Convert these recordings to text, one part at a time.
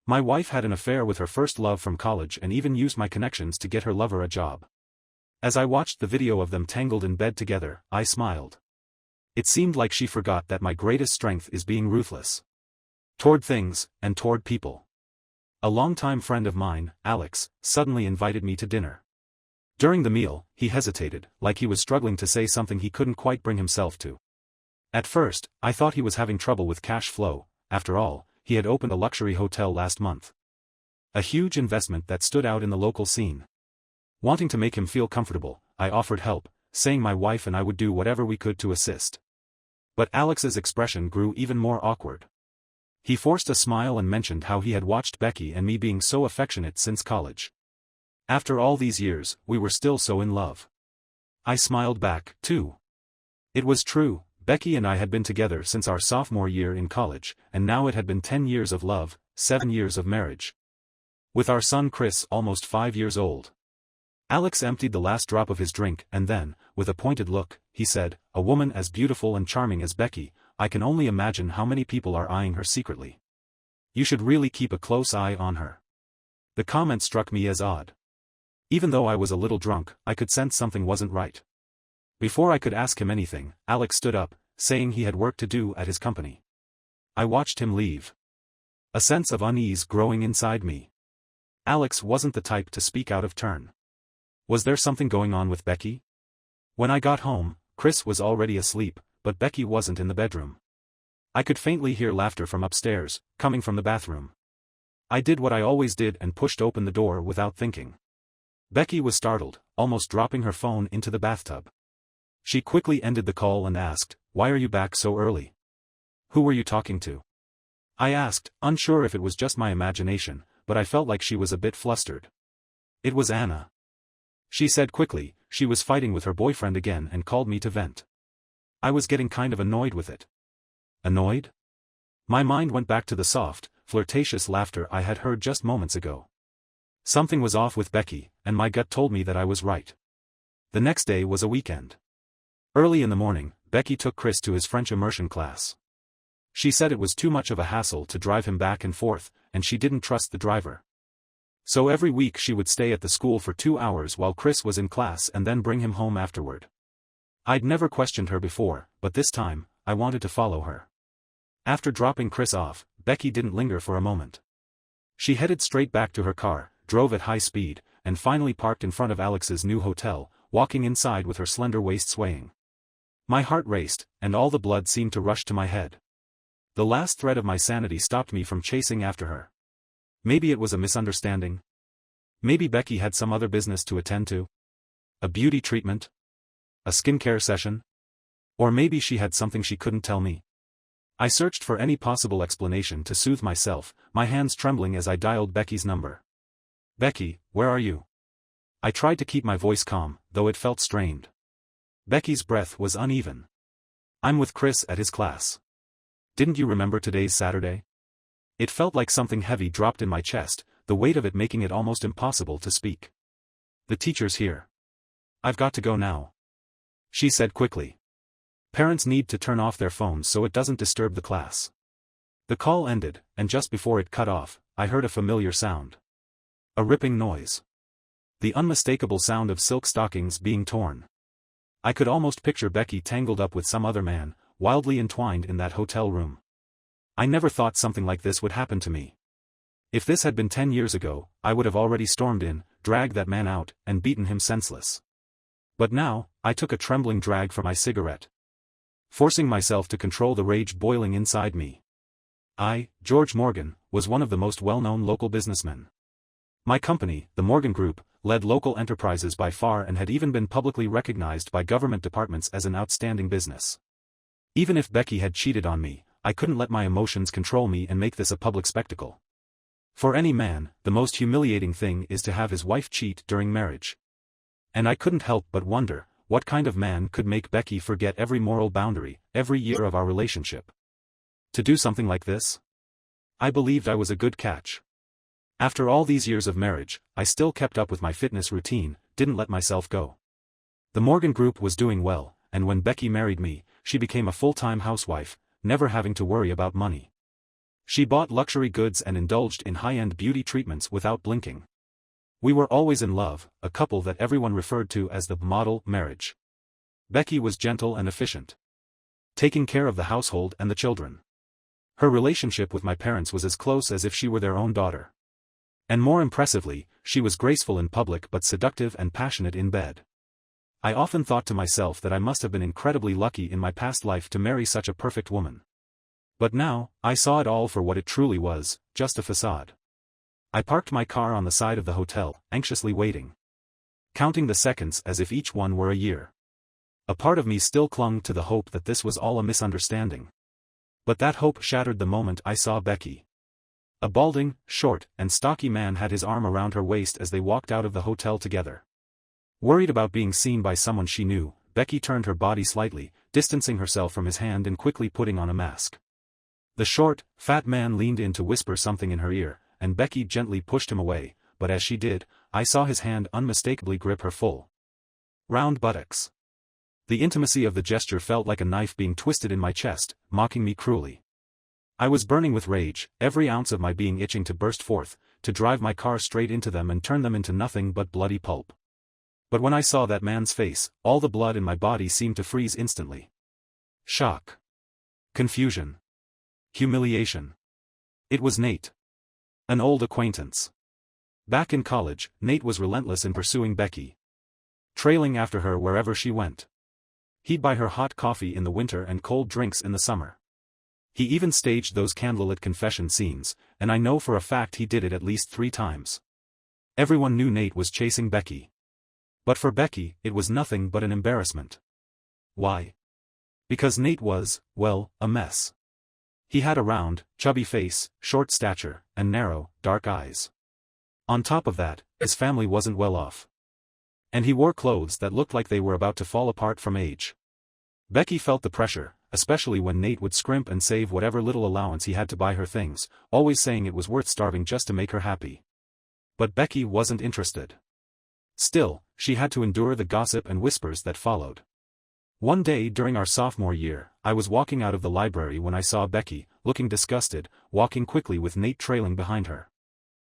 My wife had an affair with her first love from college and even used my connections to get her lover a job. As I watched the video of them tangled in bed together, I smiled. It seemed like she forgot that my greatest strength is being ruthless. Toward things, and toward people. A longtime friend of mine, Alex, suddenly invited me to dinner. During the meal, he hesitated, like he was struggling to say something he couldn't quite bring himself to. At first, I thought he was having trouble with cash flow. After all, he had opened a luxury hotel last month. A huge investment that stood out in the local scene. Wanting to make him feel comfortable, I offered help, saying my wife and I would do whatever we could to assist. But Alex's expression grew even more awkward. He forced a smile and mentioned how he had watched Becky and me being so affectionate since college. After all these years, we were still so in love. I smiled back, too. It was true, Becky and I had been together since our sophomore year in college, and now it had been 10 years of love, 7 years of marriage. With our son Chris almost 5 years old. Alex emptied the last drop of his drink and then, with a pointed look, he said, "A woman as beautiful and charming as Becky, I can only imagine how many people are eyeing her secretly. You should really keep a close eye on her." The comment struck me as odd. Even though I was a little drunk, I could sense something wasn't right. Before I could ask him anything, Alex stood up, saying he had work to do at his company. I watched him leave. A sense of unease growing inside me. Alex wasn't the type to speak out of turn. Was there something going on with Becky? When I got home, Chris was already asleep, but Becky wasn't in the bedroom. I could faintly hear laughter from upstairs, coming from the bathroom. I did what I always did and pushed open the door without thinking. Becky was startled, almost dropping her phone into the bathtub. She quickly ended the call and asked, "Why are you back so early? Who were you talking to?" I asked, unsure if it was just my imagination, but I felt like she was a bit flustered. "It was Anna," she said quickly. She was fighting with her boyfriend again and called me to vent. I was getting kind of annoyed with it. Annoyed? My mind went back to the soft, flirtatious laughter I had heard just moments ago. Something was off with Becky, and my gut told me that I was right. The next day was a weekend. Early in the morning, Becky took Chris to his French immersion class. She said it was too much of a hassle to drive him back and forth, and she didn't trust the driver. So every week she would stay at the school for 2 hours while Chris was in class and then bring him home afterward. I'd never questioned her before, but this time, I wanted to follow her. After dropping Chris off, Becky didn't linger for a moment. She headed straight back to her car, drove at high speed, and finally parked in front of Alex's new hotel, walking inside with her slender waist swaying. My heart raced, and all the blood seemed to rush to my head. The last thread of my sanity stopped me from chasing after her. Maybe it was a misunderstanding. Maybe Becky had some other business to attend to. A beauty treatment? A skincare session? Or maybe she had something she couldn't tell me. I searched for any possible explanation to soothe myself, my hands trembling as I dialed Becky's number. "Becky, where are you?" I tried to keep my voice calm, though it felt strained. Becky's breath was uneven. "I'm with Chris at his class. Didn't you remember today's Saturday?" It felt like something heavy dropped in my chest, the weight of it making it almost impossible to speak. "The teacher's here. I've got to go now," she said quickly. Parents need to turn off their phones so it doesn't disturb the class. The call ended, and just before it cut off, I heard a familiar sound. A ripping noise. The unmistakable sound of silk stockings being torn. I could almost picture Becky tangled up with some other man, wildly entwined in that hotel room. I never thought something like this would happen to me. If this had been 10 years ago, I would have already stormed in, dragged that man out, and beaten him senseless. But now, I took a trembling drag for my cigarette. Forcing myself to control the rage boiling inside me. I, George Morgan, was one of the most well-known local businessmen. My company, the Morgan Group, led local enterprises by far and had even been publicly recognized by government departments as an outstanding business. Even if Becky had cheated on me, I couldn't let my emotions control me and make this a public spectacle. For any man, the most humiliating thing is to have his wife cheat during marriage. And I couldn't help but wonder, what kind of man could make Becky forget every moral boundary, every year of our relationship? To do something like this? I believed I was a good catch. After all these years of marriage, I still kept up with my fitness routine, didn't let myself go. The Morgan Group was doing well, and when Becky married me, she became a full-time housewife, never having to worry about money. She bought luxury goods and indulged in high-end beauty treatments without blinking. We were always in love, a couple that everyone referred to as the model marriage. Becky was gentle and efficient, taking care of the household and the children. Her relationship with my parents was as close as if she were their own daughter. And more impressively, she was graceful in public but seductive and passionate in bed. I often thought to myself that I must have been incredibly lucky in my past life to marry such a perfect woman. But now, I saw it all for what it truly was, just a facade. I parked my car on the side of the hotel, anxiously waiting, counting the seconds as if each one were a year. A part of me still clung to the hope that this was all a misunderstanding. But that hope shattered the moment I saw Becky. A balding, short, and stocky man had his arm around her waist as they walked out of the hotel together. Worried about being seen by someone she knew, Becky turned her body slightly, distancing herself from his hand and quickly putting on a mask. The short, fat man leaned in to whisper something in her ear, and Becky gently pushed him away, but as she did, I saw his hand unmistakably grip her full, round buttocks. The intimacy of the gesture felt like a knife being twisted in my chest, mocking me cruelly. I was burning with rage, every ounce of my being itching to burst forth, to drive my car straight into them and turn them into nothing but bloody pulp. But when I saw that man's face, all the blood in my body seemed to freeze instantly. Shock. Confusion. Humiliation. It was Nate. An old acquaintance. Back in college, Nate was relentless in pursuing Becky, trailing after her wherever she went. He'd buy her hot coffee in the winter and cold drinks in the summer. He even staged those candlelit confession scenes, and I know for a fact he did it at least 3 times. Everyone knew Nate was chasing Becky. But for Becky, it was nothing but an embarrassment. Why? Because Nate was, well, a mess. He had a round, chubby face, short stature, and narrow, dark eyes. On top of that, his family wasn't well off. And he wore clothes that looked like they were about to fall apart from age. Becky felt the pressure, especially when Nate would scrimp and save whatever little allowance he had to buy her things, always saying it was worth starving just to make her happy. But Becky wasn't interested. Still, she had to endure the gossip and whispers that followed. One day during our sophomore year, I was walking out of the library when I saw Becky, looking disgusted, walking quickly with Nate trailing behind her.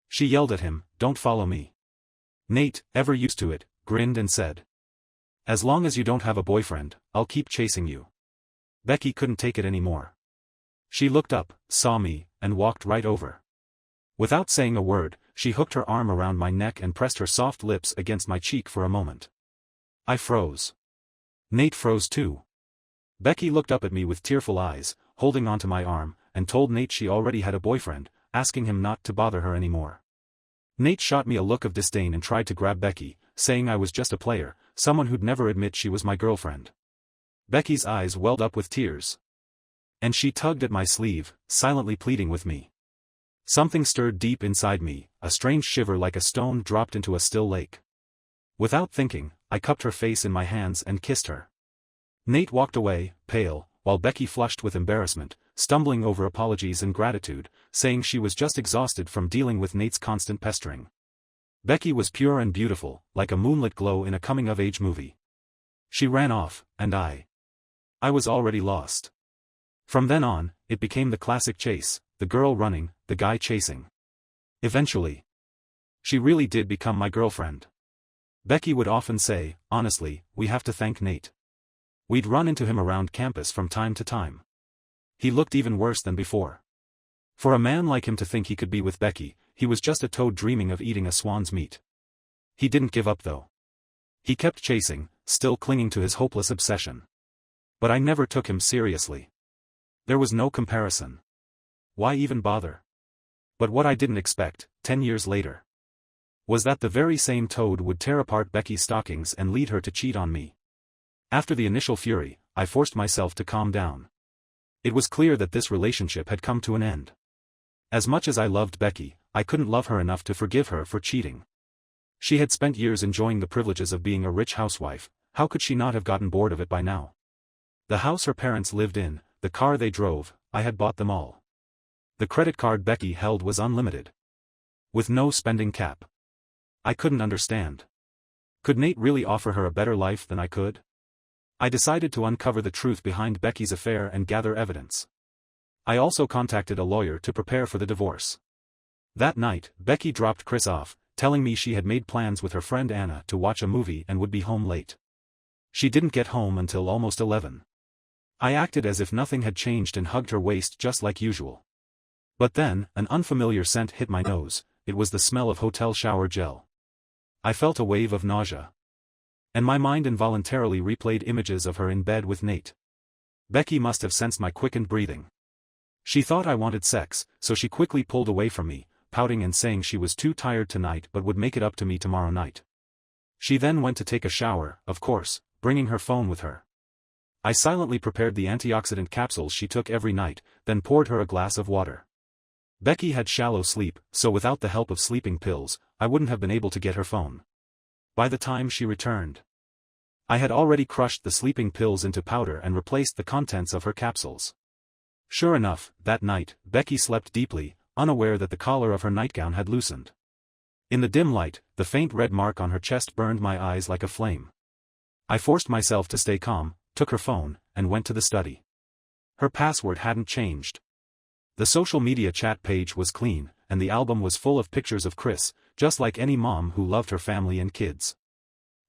She yelled at him, "Don't follow me." Nate, ever used to it, grinned and said, "As long as you don't have a boyfriend, I'll keep chasing you." Becky couldn't take it anymore. She looked up, saw me, and walked right over. Without saying a word, she hooked her arm around my neck and pressed her soft lips against my cheek for a moment. I froze. Nate froze too. Becky looked up at me with tearful eyes, holding onto my arm, and told Nate she already had a boyfriend, asking him not to bother her anymore. Nate shot me a look of disdain and tried to grab Becky, saying I was just a player, someone who'd never admit she was my girlfriend. Becky's eyes welled up with tears. And she tugged at my sleeve, silently pleading with me. Something stirred deep inside me, a strange shiver like a stone dropped into a still lake. Without thinking, I cupped her face in my hands and kissed her. Nate walked away, pale, while Becky flushed with embarrassment, stumbling over apologies and gratitude, saying she was just exhausted from dealing with Nate's constant pestering. Becky was pure and beautiful, like a moonlit glow in a coming-of-age movie. She ran off, and I was already lost. From then on, it became the classic chase, the girl running, the guy chasing. Eventually, she really did become my girlfriend. Becky would often say, "Honestly, we have to thank Nate. We'd run into him around campus from time to time. He looked even worse than before." For a man like him to think he could be with Becky, he was just a toad dreaming of eating a swan's meat. He didn't give up though. He kept chasing, still clinging to his hopeless obsession. But I never took him seriously. There was no comparison. Why even bother? But what I didn't expect, 10 years later, was that the very same toad would tear apart Becky's stockings and lead her to cheat on me. After the initial fury, I forced myself to calm down. It was clear that this relationship had come to an end. As much as I loved Becky, I couldn't love her enough to forgive her for cheating. She had spent years enjoying the privileges of being a rich housewife, how could she not have gotten bored of it by now? The house her parents lived in, the car they drove, I had bought them all. The credit card Becky held was unlimited, with no spending cap. I couldn't understand. Could Nate really offer her a better life than I could? I decided to uncover the truth behind Becky's affair and gather evidence. I also contacted a lawyer to prepare for the divorce. That night, Becky dropped Chris off, telling me she had made plans with her friend Anna to watch a movie and would be home late. She didn't get home until almost 11. I acted as if nothing had changed and hugged her waist just like usual. But then, an unfamiliar scent hit my nose. It was the smell of hotel shower gel. I felt a wave of nausea. And my mind involuntarily replayed images of her in bed with Nate. Becky must have sensed my quickened breathing. She thought I wanted sex, so she quickly pulled away from me, pouting and saying she was too tired tonight but would make it up to me tomorrow night. She then went to take a shower, of course, bringing her phone with her. I silently prepared the antioxidant capsules she took every night, then poured her a glass of water. Becky had shallow sleep, so without the help of sleeping pills, I wouldn't have been able to get her phone. By the time she returned, I had already crushed the sleeping pills into powder and replaced the contents of her capsules. Sure enough, that night, Becky slept deeply, unaware that the collar of her nightgown had loosened. In the dim light, the faint red mark on her chest burned my eyes like a flame. I forced myself to stay calm, took her phone, and went to the study. Her password hadn't changed. The social media chat page was clean, and the album was full of pictures of Chris, just like any mom who loved her family and kids.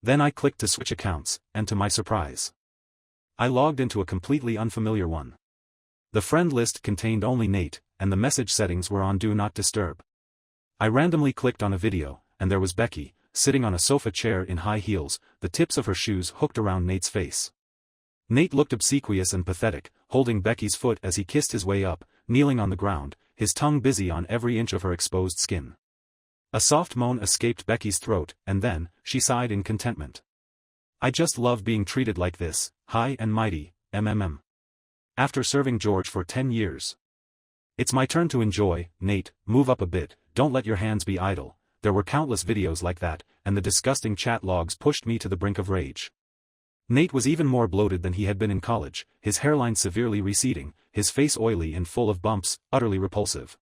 Then I clicked to switch accounts, and to my surprise, I logged into a completely unfamiliar one. The friend list contained only Nate, and the message settings were on Do Not Disturb. I randomly clicked on a video, and there was Becky, sitting on a sofa chair in high heels, the tips of her shoes hooked around Nate's face. Nate looked obsequious and pathetic, holding Becky's foot as he kissed his way up, kneeling on the ground, his tongue busy on every inch of her exposed skin. A soft moan escaped Becky's throat, and then, she sighed in contentment. I just love being treated like this, high and mighty, MMM. After serving George for 10 years. It's my turn to enjoy. Nate, move up a bit, don't let your hands be idle. There were countless videos like that, and the disgusting chat logs pushed me to the brink of rage. Nate was even more bloated than he had been in college, his hairline severely receding, his face oily and full of bumps, utterly repulsive.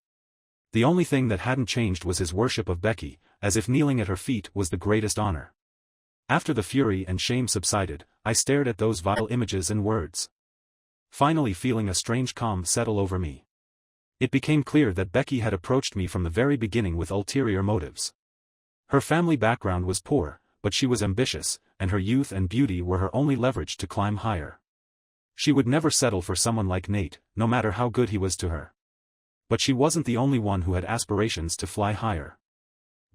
The only thing that hadn't changed was his worship of Becky, as if kneeling at her feet was the greatest honor. After the fury and shame subsided, I stared at those vile images and words. Finally feeling a strange calm settle over me. It became clear that Becky had approached me from the very beginning with ulterior motives. Her family background was poor, but she was ambitious, and her youth and beauty were her only leverage to climb higher. She would never settle for someone like Nate, no matter how good he was to her. But she wasn't the only one who had aspirations to fly higher.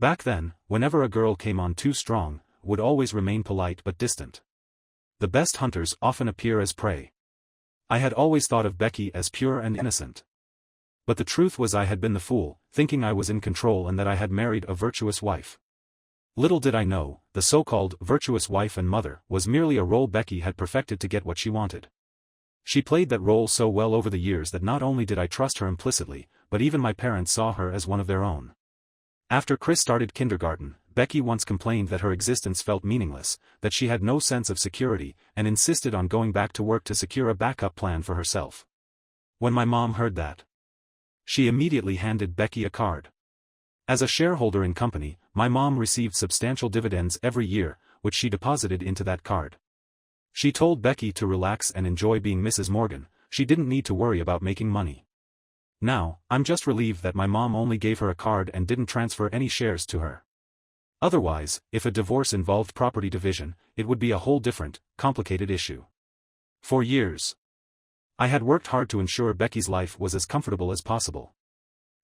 Back then, whenever a girl came on too strong, would always remain polite but distant. The best hunters often appear as prey. I had always thought of Becky as pure and innocent. But the truth was I had been the fool, thinking I was in control and that I had married a virtuous wife. Little did I know, the so-called virtuous wife and mother was merely a role Becky had perfected to get what she wanted. She played that role so well over the years that not only did I trust her implicitly, but even my parents saw her as one of their own. After Chris started kindergarten, Becky once complained that her existence felt meaningless, that she had no sense of security, and insisted on going back to work to secure a backup plan for herself. When my mom heard that, she immediately handed Becky a card. As a shareholder in company, my mom received substantial dividends every year, which she deposited into that card. She told Becky to relax and enjoy being Mrs. Morgan. She didn't need to worry about making money. Now, I'm just relieved that my mom only gave her a card and didn't transfer any shares to her. Otherwise, if a divorce involved property division, it would be a whole different, complicated issue. For years, I had worked hard to ensure Becky's life was as comfortable as possible.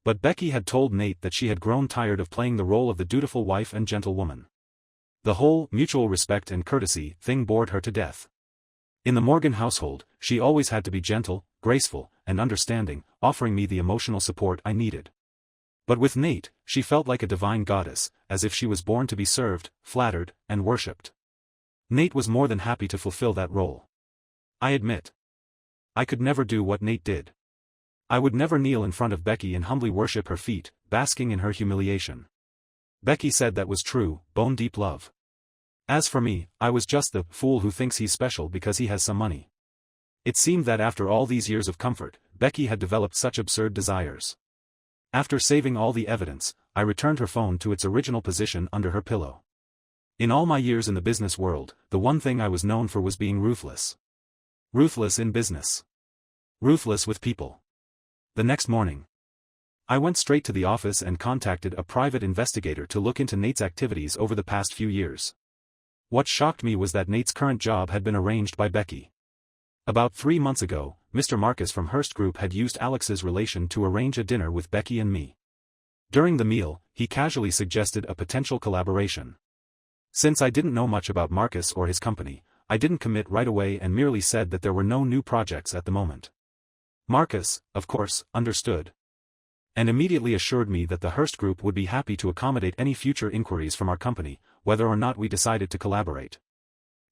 But Becky had told Nate that she had grown tired of playing the role of the dutiful wife and gentlewoman. The whole mutual respect and courtesy thing bored her to death. In the Morgan household, she always had to be gentle, graceful, and understanding, offering me the emotional support I needed. But with Nate, she felt like a divine goddess, as if she was born to be served, flattered, and worshipped. Nate was more than happy to fulfill that role. I admit, I could never do what Nate did. I would never kneel in front of Becky and humbly worship her feet, basking in her humiliation. Becky said that was true, bone-deep love. As for me, I was just the fool who thinks he's special because he has some money. It seemed that after all these years of comfort, Becky had developed such absurd desires. After saving all the evidence, I returned her phone to its original position under her pillow. In all my years in the business world, the one thing I was known for was being ruthless. Ruthless in business. Ruthless with people. The next morning, I went straight to the office and contacted a private investigator to look into Nate's activities over the past few years. What shocked me was that Nate's current job had been arranged by Becky. About 3 months ago, Mr. Marcus from Hearst Group had used Alex's relation to arrange a dinner with Becky and me. During the meal, he casually suggested a potential collaboration. Since I didn't know much about Marcus or his company, I didn't commit right away and merely said that there were no new projects at the moment. Marcus, of course, understood, and immediately assured me that the Hearst Group would be happy to accommodate any future inquiries from our company, whether or not we decided to collaborate.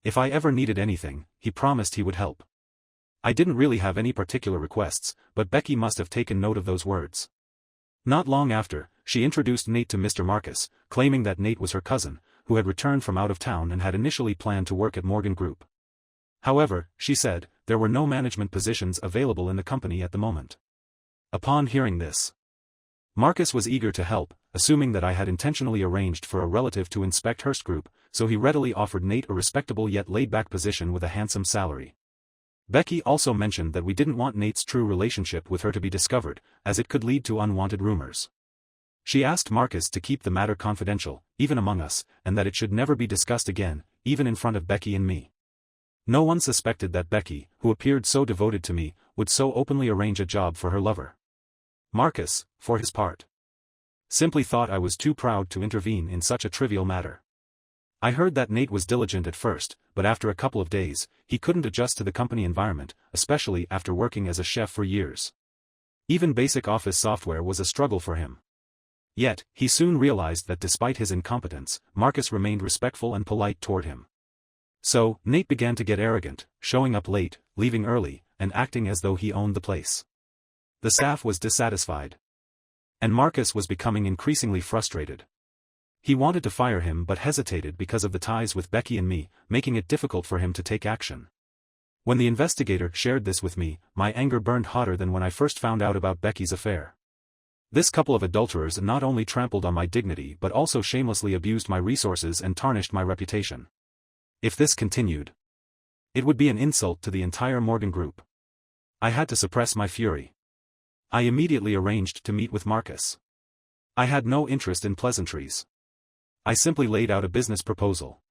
If I ever needed anything, he promised he would help. I didn't really have any particular requests, but Becky must have taken note of those words. Not long after, she introduced Nate to Mr. Marcus, claiming that Nate was her cousin, who had returned from out of town and had initially planned to work at Morgan Group. However, she said, there were no management positions available in the company at the moment. Upon hearing this, Marcus was eager to help, assuming that I had intentionally arranged for a relative to inspect Hearst Group, so he readily offered Nate a respectable yet laid-back position with a handsome salary. Becky also mentioned that we didn't want Nate's true relationship with her to be discovered, as it could lead to unwanted rumors. She asked Marcus to keep the matter confidential, even among us, and that it should never be discussed again, even in front of Becky and me. No one suspected that Becky, who appeared so devoted to me, would so openly arrange a job for her lover. Marcus, for his part, simply thought I was too proud to intervene in such a trivial matter. I heard that Nate was diligent at first, but after a couple of days, he couldn't adjust to the company environment, especially after working as a chef for years. Even basic office software was a struggle for him. Yet, he soon realized that despite his incompetence, Marcus remained respectful and polite toward him. So, Nate began to get arrogant, showing up late, leaving early, and acting as though he owned the place. The staff was dissatisfied, and Marcus was becoming increasingly frustrated. He wanted to fire him but hesitated because of the ties with Becky and me, making it difficult for him to take action. When the investigator shared this with me, my anger burned hotter than when I first found out about Becky's affair. This couple of adulterers not only trampled on my dignity but also shamelessly abused my resources and tarnished my reputation. If this continued, it would be an insult to the entire Morgan Group. I had to suppress my fury. I immediately arranged to meet with Marcus. I had no interest in pleasantries. I simply laid out a business proposal.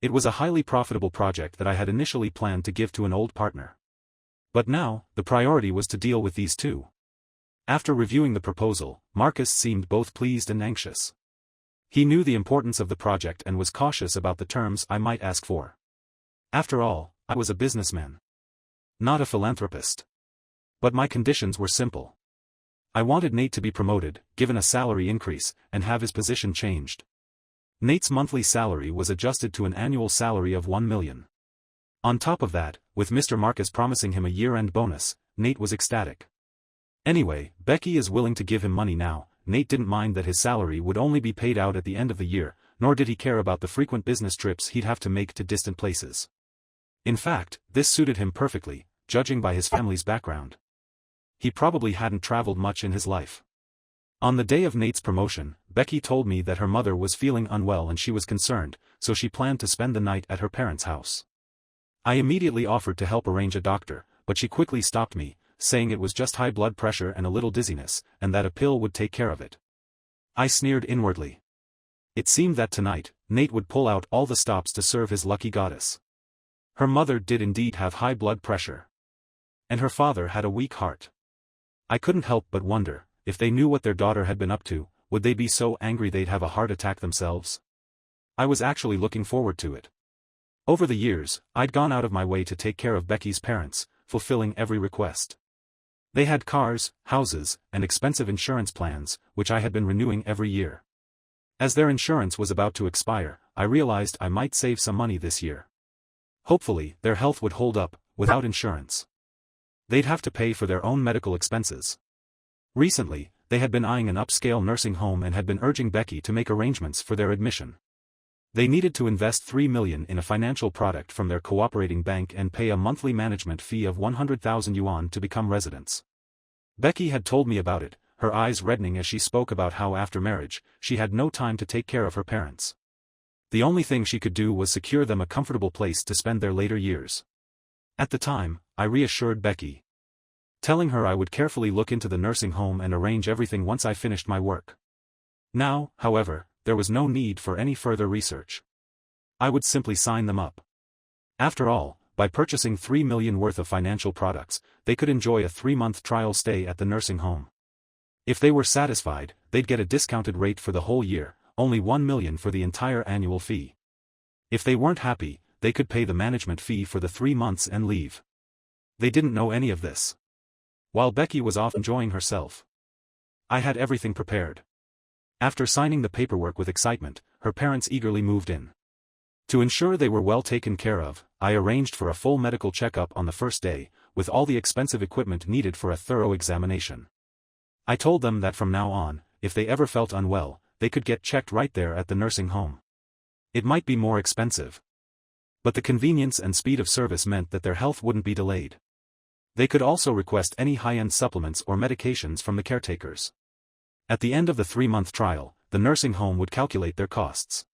It was a highly profitable project that I had initially planned to give to an old partner. But now, the priority was to deal with these two. After reviewing the proposal, Marcus seemed both pleased and anxious. He knew the importance of the project and was cautious about the terms I might ask for. After all, I was a businessman, not a philanthropist. But my conditions were simple. I wanted Nate to be promoted, given a salary increase, and have his position changed. Nate's monthly salary was adjusted to an annual salary of $1 million. On top of that, with Mr. Marcus promising him a year-end bonus, Nate was ecstatic. Anyway, Becky is willing to give him money now. Nate didn't mind that his salary would only be paid out at the end of the year, nor did he care about the frequent business trips he'd have to make to distant places. In fact, this suited him perfectly, judging by his family's background. He probably hadn't traveled much in his life. On the day of Nate's promotion, Becky told me that her mother was feeling unwell and she was concerned, so she planned to spend the night at her parents' house. I immediately offered to help arrange a doctor, but she quickly stopped me, saying it was just high blood pressure and a little dizziness, and that a pill would take care of it. I sneered inwardly. It seemed that tonight, Nate would pull out all the stops to serve his lucky goddess. Her mother did indeed have high blood pressure. And her father had a weak heart. I couldn't help but wonder, if they knew what their daughter had been up to, would they be so angry they'd have a heart attack themselves? I was actually looking forward to it. Over the years, I'd gone out of my way to take care of Becky's parents, fulfilling every request. They had cars, houses, and expensive insurance plans, which I had been renewing every year. As their insurance was about to expire, I realized I might save some money this year. Hopefully, their health would hold up, without insurance. They'd have to pay for their own medical expenses. Recently, they had been eyeing an upscale nursing home and had been urging Becky to make arrangements for their admission. They needed to invest $3 million in a financial product from their cooperating bank and pay a monthly management fee of 100,000 yuan to become residents. Becky had told me about it, her eyes reddening as she spoke about how after marriage, she had no time to take care of her parents. The only thing she could do was secure them a comfortable place to spend their later years. At the time, I reassured Becky. telling her I would carefully look into the nursing home and arrange everything once I finished my work. Now, however, there was no need for any further research. I would simply sign them up. After all, by purchasing $3 million worth of financial products, they could enjoy a 3-month trial stay at the nursing home. If they were satisfied, they'd get a discounted rate for the whole year, only $1 million for the entire annual fee. If they weren't happy, they could pay the management fee for the 3 months and leave. They didn't know any of this. While Becky was off enjoying herself, I had everything prepared. After signing the paperwork with excitement, her parents eagerly moved in. To ensure they were well taken care of, I arranged for a full medical checkup on the first day, with all the expensive equipment needed for a thorough examination. I told them that from now on, if they ever felt unwell, they could get checked right there at the nursing home. It might be more expensive, but the convenience and speed of service meant that their health wouldn't be delayed. They could also request any high-end supplements or medications from the caretakers. At the end of the 3-month trial, the nursing home would calculate their costs.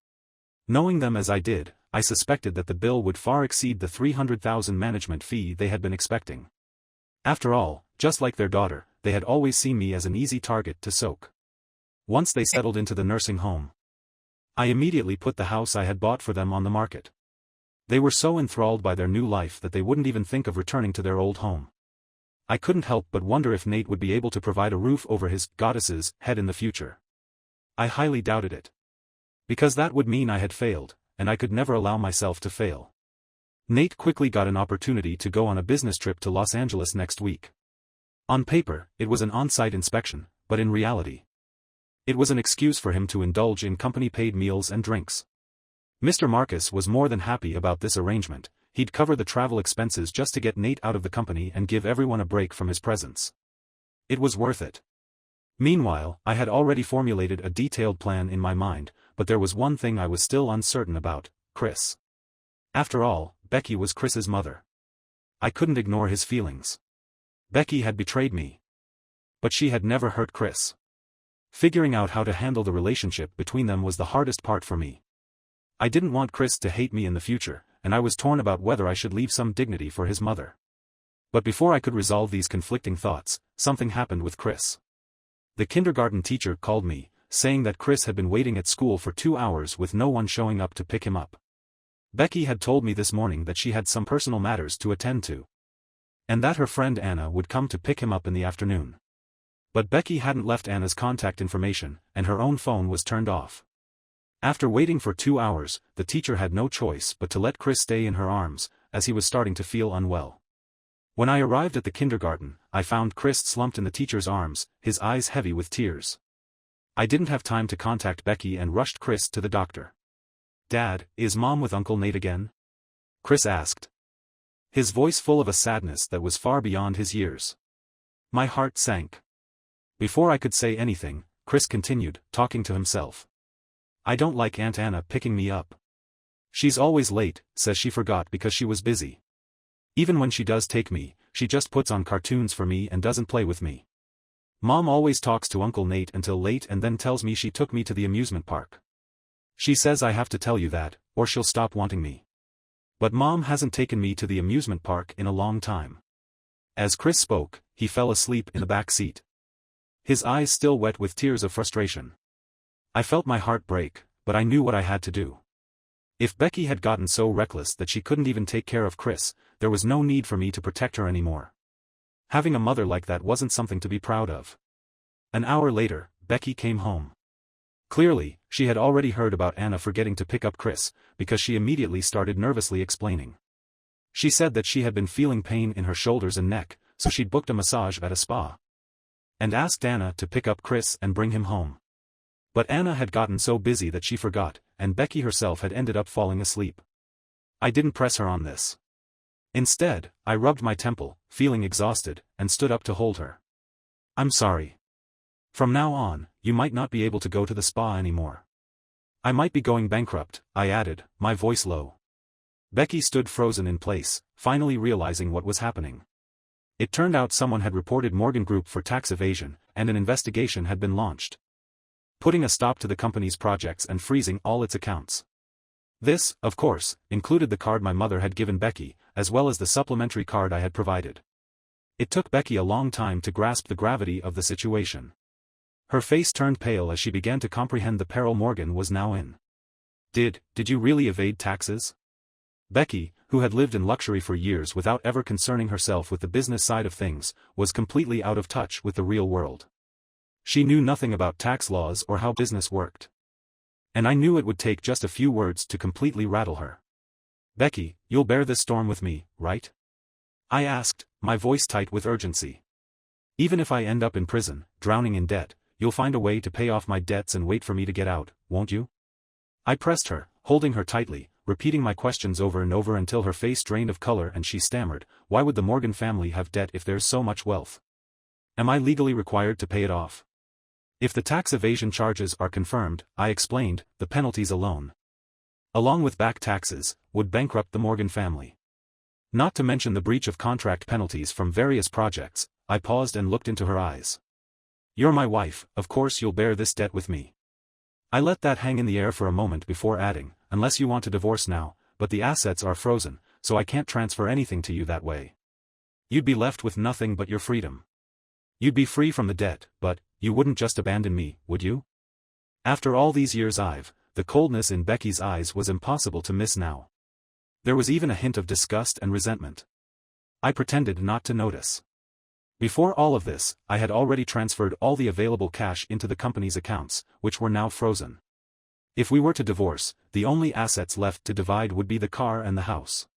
Knowing them as I did, I suspected that the bill would far exceed the $300,000 management fee they had been expecting. After all, just like their daughter, they had always seen me as an easy target to soak. Once they settled into the nursing home, I immediately put the house I had bought for them on the market. They were so enthralled by their new life that they wouldn't even think of returning to their old home. I couldn't help but wonder if Nate would be able to provide a roof over his goddess's head in the future. I highly doubted it. Because that would mean I had failed, and I could never allow myself to fail. Nate quickly got an opportunity to go on a business trip to Los Angeles next week. On paper, it was an on-site inspection, but in reality, it was an excuse for him to indulge in company-paid meals and drinks. Mr. Marcus was more than happy about this arrangement. He'd cover the travel expenses just to get Nate out of the company and give everyone a break from his presence. It was worth it. Meanwhile, I had already formulated a detailed plan in my mind, but there was one thing I was still uncertain about: Chris. After all, Becky was Chris's mother. I couldn't ignore his feelings. Becky had betrayed me. But she had never hurt Chris. Figuring out how to handle the relationship between them was the hardest part for me. I didn't want Chris to hate me in the future, and I was torn about whether I should leave some dignity for his mother. But before I could resolve these conflicting thoughts, something happened with Chris. The kindergarten teacher called me, saying that Chris had been waiting at school for 2 hours with no one showing up to pick him up. Becky had told me this morning that she had some personal matters to attend to, and that her friend Anna would come to pick him up in the afternoon. But Becky hadn't left Anna's contact information, and her own phone was turned off. After waiting for 2 hours, the teacher had no choice but to let Chris stay in her arms, as he was starting to feel unwell. When I arrived at the kindergarten, I found Chris slumped in the teacher's arms, his eyes heavy with tears. I didn't have time to contact Becky and rushed Chris to the doctor. "Dad, is Mom with Uncle Nate again?" Chris asked, his voice full of a sadness that was far beyond his years. My heart sank. Before I could say anything, Chris continued, talking to himself. "I don't like Aunt Anna picking me up. She's always late, says she forgot because she was busy. Even when she does take me, she just puts on cartoons for me and doesn't play with me. Mom always talks to Uncle Nate until late and then tells me she took me to the amusement park. She says I have to tell you that, or she'll stop wanting me. But Mom hasn't taken me to the amusement park in a long time." As Chris spoke, he fell asleep in the back seat, his eyes still wet with tears of frustration. I felt my heart break, but I knew what I had to do. If Becky had gotten so reckless that she couldn't even take care of Chris, there was no need for me to protect her anymore. Having a mother like that wasn't something to be proud of. An hour later, Becky came home. Clearly, she had already heard about Anna forgetting to pick up Chris, because she immediately started nervously explaining. She said that she had been feeling pain in her shoulders and neck, so she'd booked a massage at a spa, and asked Anna to pick up Chris and bring him home. But Anna had gotten so busy that she forgot, and Becky herself had ended up falling asleep. I didn't press her on this. Instead, I rubbed my temple, feeling exhausted, and stood up to hold her. "I'm sorry. From now on, you might not be able to go to the spa anymore. I might be going bankrupt," I added, my voice low. Becky stood frozen in place, finally realizing what was happening. It turned out someone had reported Morgan Group for tax evasion, and an investigation had been launched, putting a stop to the company's projects and freezing all its accounts. This, of course, included the card my mother had given Becky, as well as the supplementary card I had provided. It took Becky a long time to grasp the gravity of the situation. Her face turned pale as she began to comprehend the peril Morgan was now in. Did you really evade taxes? Becky, who had lived in luxury for years without ever concerning herself with the business side of things, was completely out of touch with the real world. She knew nothing about tax laws or how business worked. And I knew it would take just a few words to completely rattle her. Becky, you'll bear this storm with me, right? I asked, my voice tight with urgency. Even if I end up in prison, drowning in debt, you'll find a way to pay off my debts and wait for me to get out, won't you? I pressed her, holding her tightly, repeating my questions over and over until her face drained of color and she stammered, why would the Morgan family have debt if there's so much wealth? Am I legally required to pay it off? If the tax evasion charges are confirmed, I explained, the penalties alone, along with back taxes, would bankrupt the Morgan family. Not to mention the breach of contract penalties from various projects. I paused and looked into her eyes. You're my wife, of course you'll bear this debt with me. I let that hang in the air for a moment before adding, unless you want to divorce now, but the assets are frozen, so I can't transfer anything to you that way. You'd be left with nothing but your freedom. You'd be free from the debt, but you wouldn't just abandon me, would you? After all these years the coldness in Becky's eyes was impossible to miss now. There was even a hint of disgust and resentment. I pretended not to notice. Before all of this, I had already transferred all the available cash into the company's accounts, which were now frozen. If we were to divorce, the only assets left to divide would be the car and the house.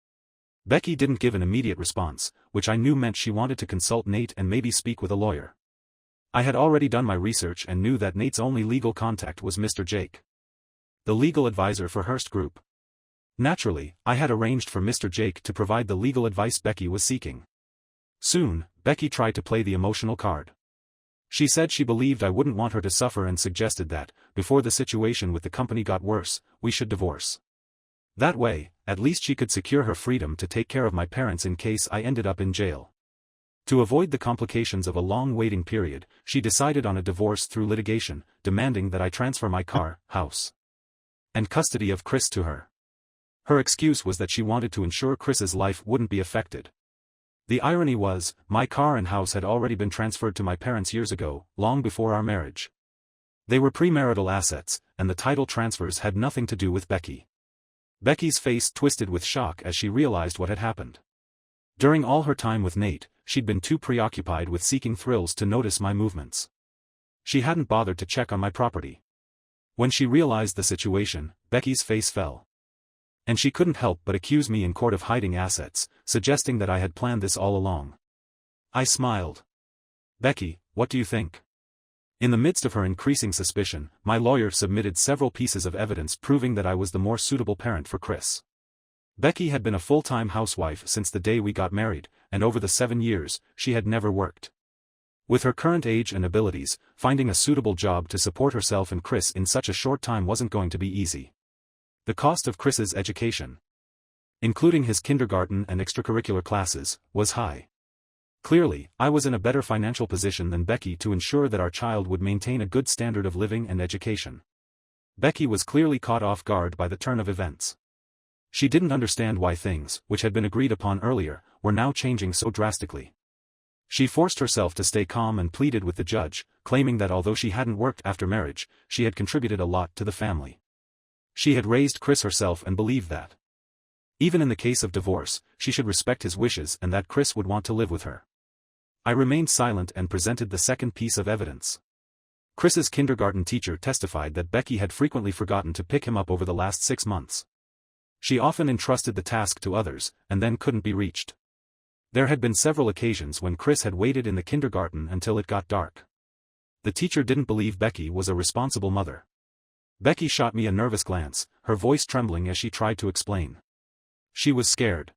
Becky didn't give an immediate response, which I knew meant she wanted to consult Nate and maybe speak with a lawyer. I had already done my research and knew that Nate's only legal contact was Mr. Jake, the legal advisor for Hearst Group. Naturally, I had arranged for Mr. Jake to provide the legal advice Becky was seeking. Soon, Becky tried to play the emotional card. She said she believed I wouldn't want her to suffer and suggested that, before the situation with the company got worse, we should divorce. That way, at least she could secure her freedom to take care of my parents in case I ended up in jail. To avoid the complications of a long waiting period, she decided on a divorce through litigation, demanding that I transfer my car, house, and custody of Chris to her. Her excuse was that she wanted to ensure Chris's life wouldn't be affected. The irony was, my car and house had already been transferred to my parents years ago, long before our marriage. They were premarital assets, and the title transfers had nothing to do with Becky. Becky's face twisted with shock as she realized what had happened. During all her time with Nate, she'd been too preoccupied with seeking thrills to notice my movements. She hadn't bothered to check on my property. When she realized the situation, Becky's face fell. And she couldn't help but accuse me in court of hiding assets, suggesting that I had planned this all along. I smiled. Becky, what do you think? In the midst of her increasing suspicion, my lawyer submitted several pieces of evidence proving that I was the more suitable parent for Chris. Becky had been a full-time housewife since the day we got married, and over the 7 years, she had never worked. With her current age and abilities, finding a suitable job to support herself and Chris in such a short time wasn't going to be easy. The cost of Chris's education, including his kindergarten and extracurricular classes, was high. Clearly, I was in a better financial position than Becky to ensure that our child would maintain a good standard of living and education. Becky was clearly caught off guard by the turn of events. She didn't understand why things, which had been agreed upon earlier, were now changing so drastically. She forced herself to stay calm and pleaded with the judge, claiming that although she hadn't worked after marriage, she had contributed a lot to the family. She had raised Chris herself and believed that, even in the case of divorce, she should respect his wishes and that Chris would want to live with her. I remained silent and presented the second piece of evidence. Chris's kindergarten teacher testified that Becky had frequently forgotten to pick him up over the last 6 months. She often entrusted the task to others, and then couldn't be reached. There had been several occasions when Chris had waited in the kindergarten until it got dark. The teacher didn't believe Becky was a responsible mother. Becky shot me a nervous glance, her voice trembling as she tried to explain. She was scared.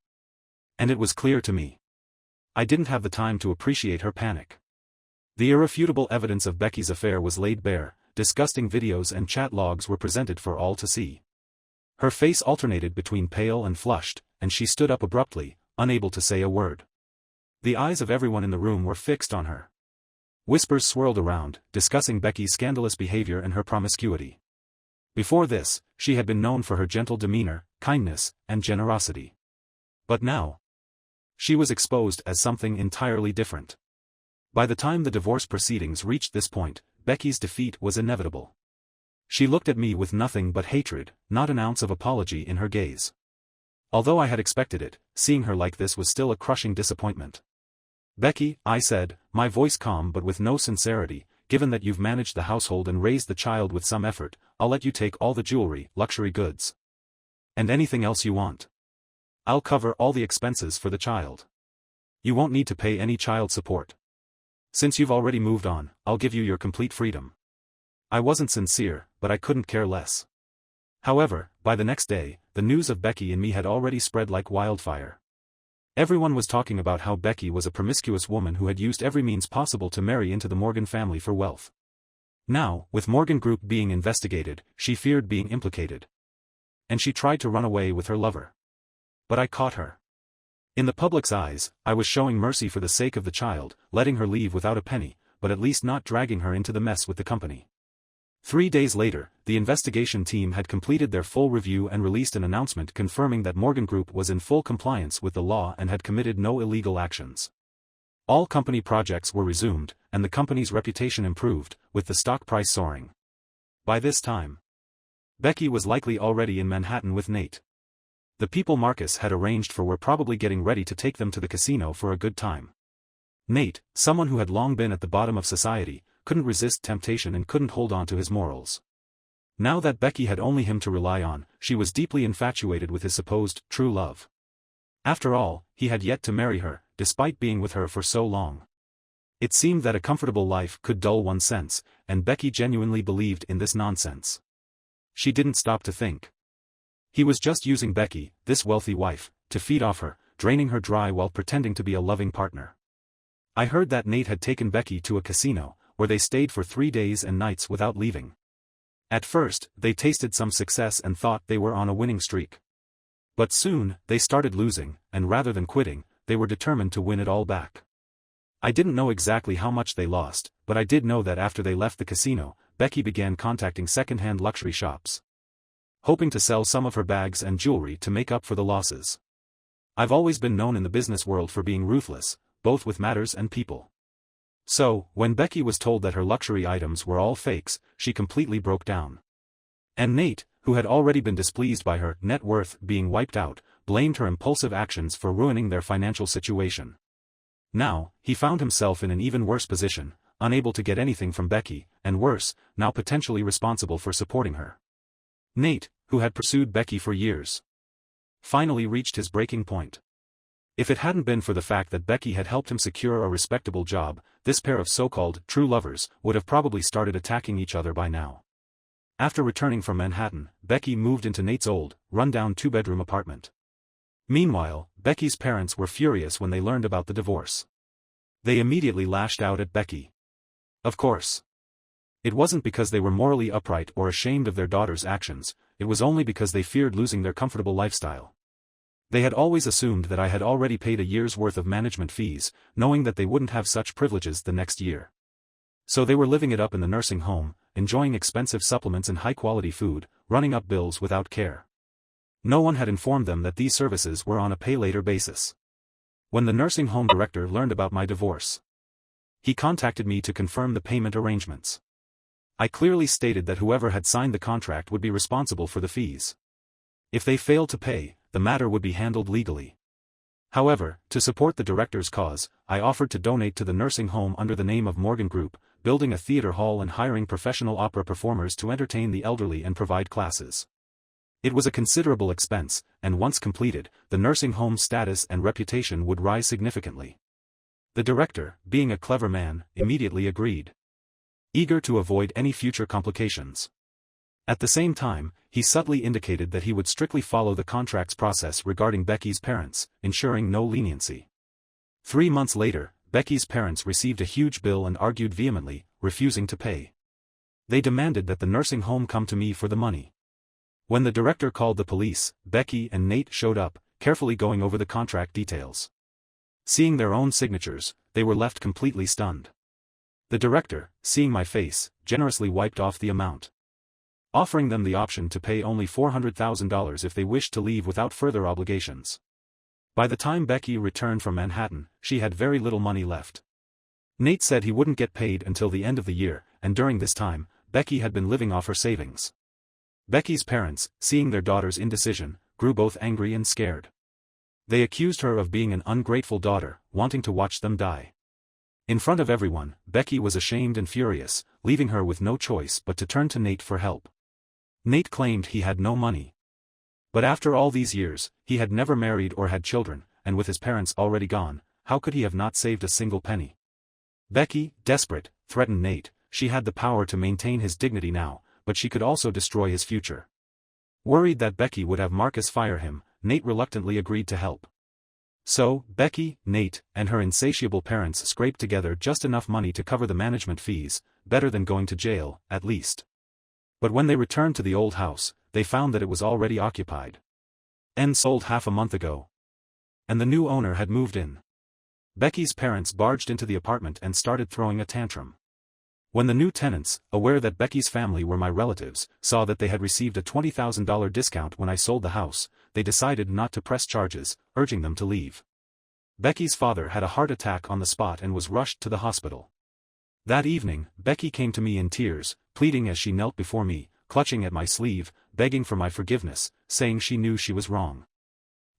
And it was clear to me. I didn't have the time to appreciate her panic. The irrefutable evidence of Becky's affair was laid bare, disgusting videos and chat logs were presented for all to see. Her face alternated between pale and flushed, and she stood up abruptly, unable to say a word. The eyes of everyone in the room were fixed on her. Whispers swirled around, discussing Becky's scandalous behavior and her promiscuity. Before this, she had been known for her gentle demeanor, kindness, and generosity. But now, She was exposed as something entirely different. By the time the divorce proceedings reached this point, Becky's defeat was inevitable. She looked at me with nothing but hatred, not an ounce of apology in her gaze. Although I had expected it, seeing her like this was still a crushing disappointment. "Becky," I said, my voice calm but with no sincerity, "given that you've managed the household and raised the child with some effort, I'll let you take all the jewelry, luxury goods, and anything else you want. I'll cover all the expenses for the child. You won't need to pay any child support. Since you've already moved on, I'll give you your complete freedom." I wasn't sincere, but I couldn't care less. However, by the next day, the news of Becky and me had already spread like wildfire. Everyone was talking about how Becky was a promiscuous woman who had used every means possible to marry into the Morgan family for wealth. Now, with Morgan Group being investigated, she feared being implicated. And she tried to run away with her lover. But I caught her. In the public's eyes, I was showing mercy for the sake of the child, letting her leave without a penny, but at least not dragging her into the mess with the company. 3 days later, the investigation team had completed their full review and released an announcement confirming that Morgan Group was in full compliance with the law and had committed no illegal actions. All company projects were resumed, and the company's reputation improved, with the stock price soaring. By this time, Becky was likely already in Manhattan with Nate. The people Marcus had arranged for were probably getting ready to take them to the casino for a good time. Nate, someone who had long been at the bottom of society, couldn't resist temptation and couldn't hold on to his morals. Now that Becky had only him to rely on, she was deeply infatuated with his supposed true love. After all, he had yet to marry her, despite being with her for so long. It seemed that a comfortable life could dull one's sense, and Becky genuinely believed in this nonsense. She didn't stop to think. He was just using Becky, this wealthy wife, to feed off her, draining her dry while pretending to be a loving partner. I heard that Nate had taken Becky to a casino, where they stayed for 3 days and nights without leaving. At first, they tasted some success and thought they were on a winning streak. But soon, they started losing, and rather than quitting, they were determined to win it all back. I didn't know exactly how much they lost, but I did know that after they left the casino, Becky began contacting second-hand luxury shops, hoping to sell some of her bags and jewelry to make up for the losses. I've always been known in the business world for being ruthless, both with matters and people. So, when Becky was told that her luxury items were all fakes, she completely broke down. And Nate, who had already been displeased by her net worth being wiped out, blamed her impulsive actions for ruining their financial situation. Now, he found himself in an even worse position, unable to get anything from Becky, and worse, now potentially responsible for supporting her. Nate, who had pursued Becky for years, finally reached his breaking point. If it hadn't been for the fact that Becky had helped him secure a respectable job, this pair of so-called true lovers would have probably started attacking each other by now. After returning from Manhattan, Becky moved into Nate's old, run-down 2-bedroom apartment. Meanwhile, Becky's parents were furious when they learned about the divorce. They immediately lashed out at Becky. Of course. It wasn't because they were morally upright or ashamed of their daughter's actions, it was only because they feared losing their comfortable lifestyle. They had always assumed that I had already paid a year's worth of management fees, knowing that they wouldn't have such privileges the next year. So they were living it up in the nursing home, enjoying expensive supplements and high-quality food, running up bills without care. No one had informed them that these services were on a pay-later basis. When the nursing home director learned about my divorce, he contacted me to confirm the payment arrangements. I clearly stated that whoever had signed the contract would be responsible for the fees. If they failed to pay, the matter would be handled legally. However, to support the director's cause, I offered to donate to the nursing home under the name of Morgan Group, building a theater hall and hiring professional opera performers to entertain the elderly and provide classes. It was a considerable expense, and once completed, the nursing home's status and reputation would rise significantly. The director, being a clever man, immediately agreed, eager to avoid any future complications. At the same time, he subtly indicated that he would strictly follow the contract's process regarding Becky's parents, ensuring no leniency. 3 months later, Becky's parents received a huge bill and argued vehemently, refusing to pay. They demanded that the nursing home come to me for the money. When the director called the police, Becky and Nate showed up, carefully going over the contract details. Seeing their own signatures, they were left completely stunned. The director, seeing my face, generously wiped off the amount, offering them the option to pay only $400,000 if they wished to leave without further obligations. By the time Becky returned from Manhattan, she had very little money left. Nate said he wouldn't get paid until the end of the year, and during this time, Becky had been living off her savings. Becky's parents, seeing their daughter's indecision, grew both angry and scared. They accused her of being an ungrateful daughter, wanting to watch them die. In front of everyone, Becky was ashamed and furious, leaving her with no choice but to turn to Nate for help. Nate claimed he had no money. But after all these years, he had never married or had children, and with his parents already gone, how could he have not saved a single penny? Becky, desperate, threatened Nate. She had the power to maintain his dignity now, but she could also destroy his future. Worried that Becky would have Marcus fire him, Nate reluctantly agreed to help. So, Becky, Nate, and her insatiable parents scraped together just enough money to cover the management fees, better than going to jail, at least. But when they returned to the old house, they found that it was already occupied. Sold half a month ago. And the new owner had moved in. Becky's parents barged into the apartment and started throwing a tantrum. When the new tenants, aware that Becky's family were my relatives, saw that they had received a $20,000 discount when I sold the house, they decided not to press charges, urging them to leave. Becky's father had a heart attack on the spot and was rushed to the hospital. That evening, Becky came to me in tears, pleading as she knelt before me, clutching at my sleeve, begging for my forgiveness, saying she knew she was wrong.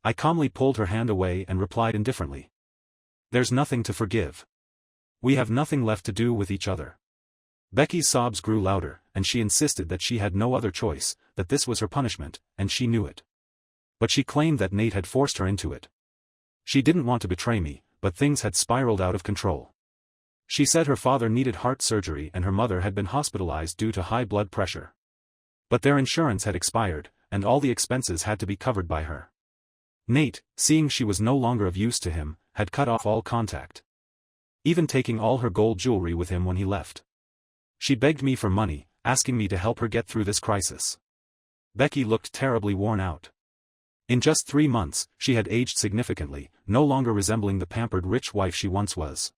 I calmly pulled her hand away and replied indifferently. "There's nothing to forgive. We have nothing left to do with each other." Becky's sobs grew louder, and she insisted that she had no other choice, that this was her punishment, and she knew it. But she claimed that Nate had forced her into it. She didn't want to betray me, but things had spiraled out of control. She said her father needed heart surgery and her mother had been hospitalized due to high blood pressure. But their insurance had expired, and all the expenses had to be covered by her. Nate, seeing she was no longer of use to him, had cut off all contact. Even taking all her gold jewelry with him when he left. She begged me for money, asking me to help her get through this crisis. Becky looked terribly worn out. In just 3 months, she had aged significantly, no longer resembling the pampered rich wife she once was.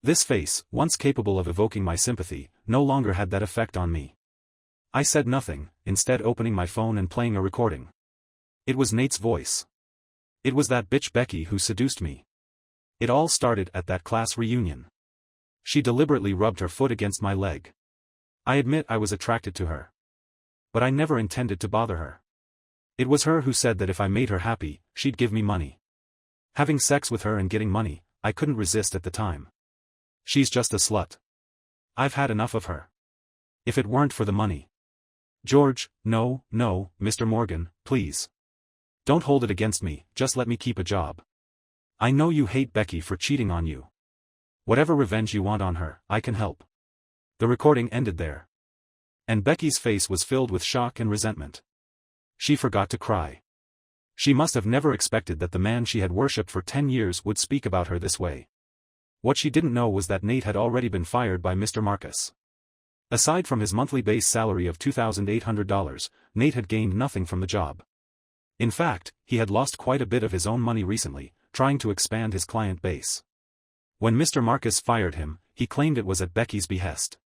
This face, once capable of evoking my sympathy, no longer had that effect on me. I said nothing, instead opening my phone and playing a recording. It was Nate's voice. It was that bitch Becky who seduced me. It all started at that class reunion. She deliberately rubbed her foot against my leg. I admit I was attracted to her. But I never intended to bother her. It was her who said that if I made her happy, she'd give me money. Having sex with her and getting money, I couldn't resist at the time. She's just a slut. I've had enough of her. If it weren't for the money. George, no, Mr. Morgan, please. Don't hold it against me, just let me keep a job. I know you hate Becky for cheating on you. Whatever revenge you want on her, I can help. The recording ended there. And Becky's face was filled with shock and resentment. She forgot to cry. She must have never expected that the man she had worshipped for 10 years would speak about her this way. What she didn't know was that Nate had already been fired by Mr. Marcus. Aside from his monthly base salary of $2,800, Nate had gained nothing from the job. In fact, he had lost quite a bit of his own money recently, trying to expand his client base. When Mr. Marcus fired him, he claimed it was at Becky's behest.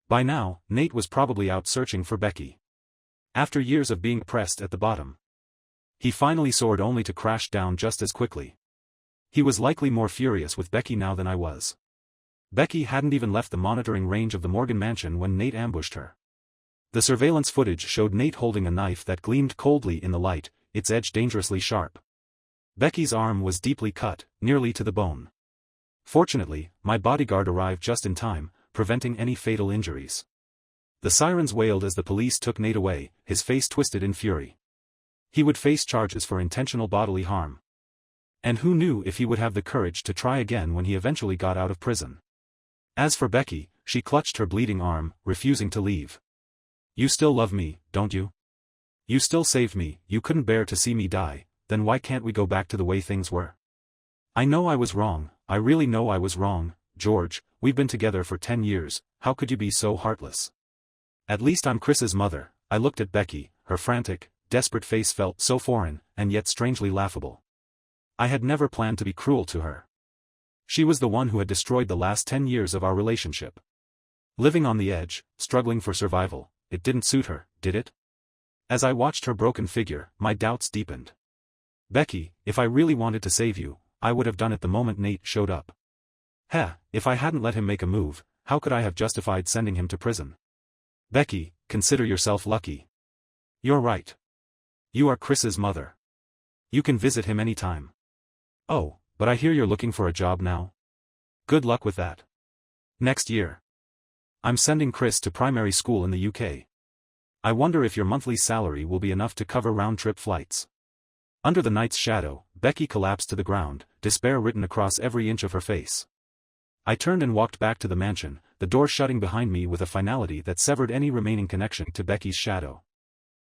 By now, Nate was probably out searching for Becky. After years of being pressed at the bottom, he finally soared only to crash down just as quickly. He was likely more furious with Becky now than I was. Becky hadn't even left the monitoring range of the Morgan mansion when Nate ambushed her. The surveillance footage showed Nate holding a knife that gleamed coldly in the light, its edge dangerously sharp. Becky's arm was deeply cut, nearly to the bone. Fortunately, my bodyguard arrived just in time, preventing any fatal injuries. The sirens wailed as the police took Nate away, his face twisted in fury. He would face charges for intentional bodily harm. And who knew if he would have the courage to try again when he eventually got out of prison. As for Becky, she clutched her bleeding arm, refusing to leave. "You still love me, don't you? You still saved me, you couldn't bear to see me die, then why can't we go back to the way things were? I know I was wrong, I really know I was wrong, George, we've been together for 10 years, how could you be so heartless? At least I'm Chris's mother." I looked at Becky, her frantic, desperate face felt so foreign, and yet strangely laughable. I had never planned to be cruel to her. She was the one who had destroyed the last 10 years of our relationship. Living on the edge, struggling for survival, it didn't suit her, did it? As I watched her broken figure, my doubts deepened. Becky, if I really wanted to save you, I would have done it the moment Nate showed up. Heh, if I hadn't let him make a move, how could I have justified sending him to prison? Becky, consider yourself lucky. You're right. You are Chris's mother. You can visit him anytime. Oh, but I hear you're looking for a job now? Good luck with that. Next year. I'm sending Chris to primary school in the UK. I wonder if your monthly salary will be enough to cover round-trip flights. Under the night's shadow, Becky collapsed to the ground, despair written across every inch of her face. I turned and walked back to the mansion, the door shutting behind me with a finality that severed any remaining connection to Becky's shadow.